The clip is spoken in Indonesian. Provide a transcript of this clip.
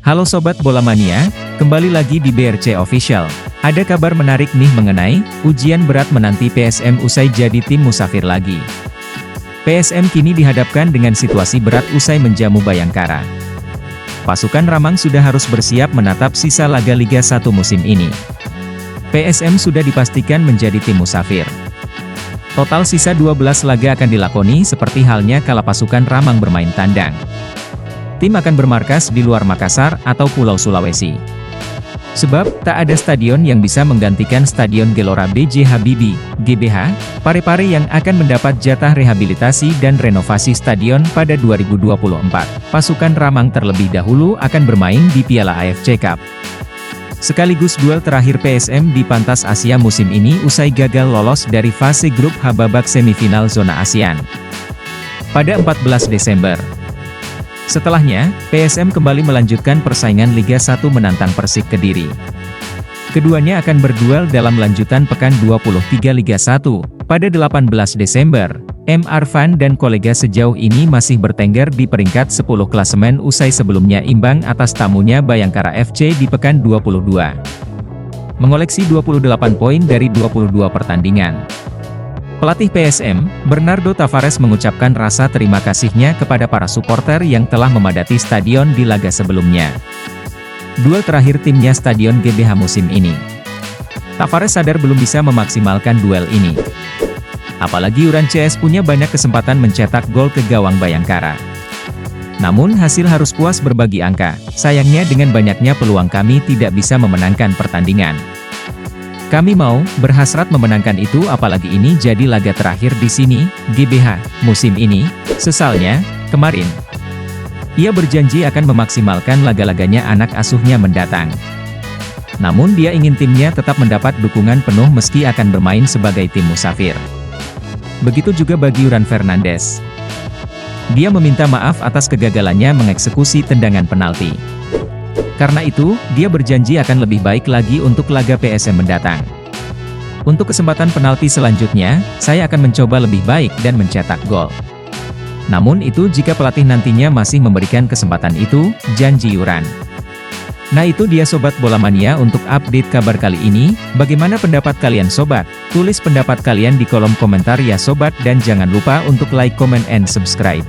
Halo Sobat Bola Mania, kembali lagi di BRC Official. Ada kabar menarik nih mengenai ujian berat menanti PSM usai jadi tim musafir lagi. PSM kini dihadapkan dengan situasi berat usai menjamu Bayangkara. Pasukan Ramang sudah harus bersiap menatap sisa laga Liga 1 musim ini. PSM sudah dipastikan menjadi tim musafir. Total sisa 12 laga akan dilakoni seperti halnya kala pasukan Ramang bermain tandang. Tim akan bermarkas di luar Makassar atau Pulau Sulawesi. Sebab, tak ada stadion yang bisa menggantikan Stadion Gelora B.J. Habibie, GBH, Parepare yang akan mendapat jatah rehabilitasi dan renovasi stadion pada 2024. Pasukan Ramang terlebih dahulu akan bermain di Piala AFC Cup. Sekaligus duel terakhir PSM di Pantas Asia musim ini usai gagal lolos dari fase grup H babak semifinal zona ASEAN. Pada 14 Desember. Setelahnya, PSM kembali melanjutkan persaingan Liga 1 menantang Persik Kediri. Keduanya akan berduel dalam lanjutan pekan 23 Liga 1. Pada 18 Desember, M. Arfan dan kolega sejauh ini masih bertengger di peringkat 10 klasemen usai sebelumnya imbang atas tamunya Bayangkara FC di pekan 22. Mengoleksi 28 poin dari 22 pertandingan. Pelatih PSM, Bernardo Tavares mengucapkan rasa terima kasihnya kepada para supporter yang telah memadati stadion di laga sebelumnya. Duel terakhir timnya Stadion GBH musim ini. Tavares sadar belum bisa memaksimalkan duel ini. Apalagi Uran CS punya banyak kesempatan mencetak gol ke gawang Bayangkara. Namun hasil harus puas berbagi angka, sayangnya dengan banyaknya peluang kami tidak bisa memenangkan pertandingan. Kami mau, berhasrat memenangkan itu apalagi ini jadi laga terakhir di sini, GBH, musim ini, sesalnya, kemarin. Ia berjanji akan memaksimalkan laga-laganya anak asuhnya mendatang. Namun dia ingin timnya tetap mendapat dukungan penuh meski akan bermain sebagai tim musafir. Begitu juga bagi Uran Fernandes. Dia meminta maaf atas kegagalannya mengeksekusi tendangan penalti. Karena itu, dia berjanji akan lebih baik lagi untuk laga PSM mendatang. Untuk kesempatan penalti selanjutnya, saya akan mencoba lebih baik dan mencetak gol. Namun itu jika pelatih nantinya masih memberikan kesempatan itu, janji Uran. Nah itu dia Sobat Bola Mania untuk update kabar kali ini. Bagaimana pendapat kalian Sobat? Tulis pendapat kalian di kolom komentar ya Sobat dan jangan lupa untuk like, comment, and subscribe.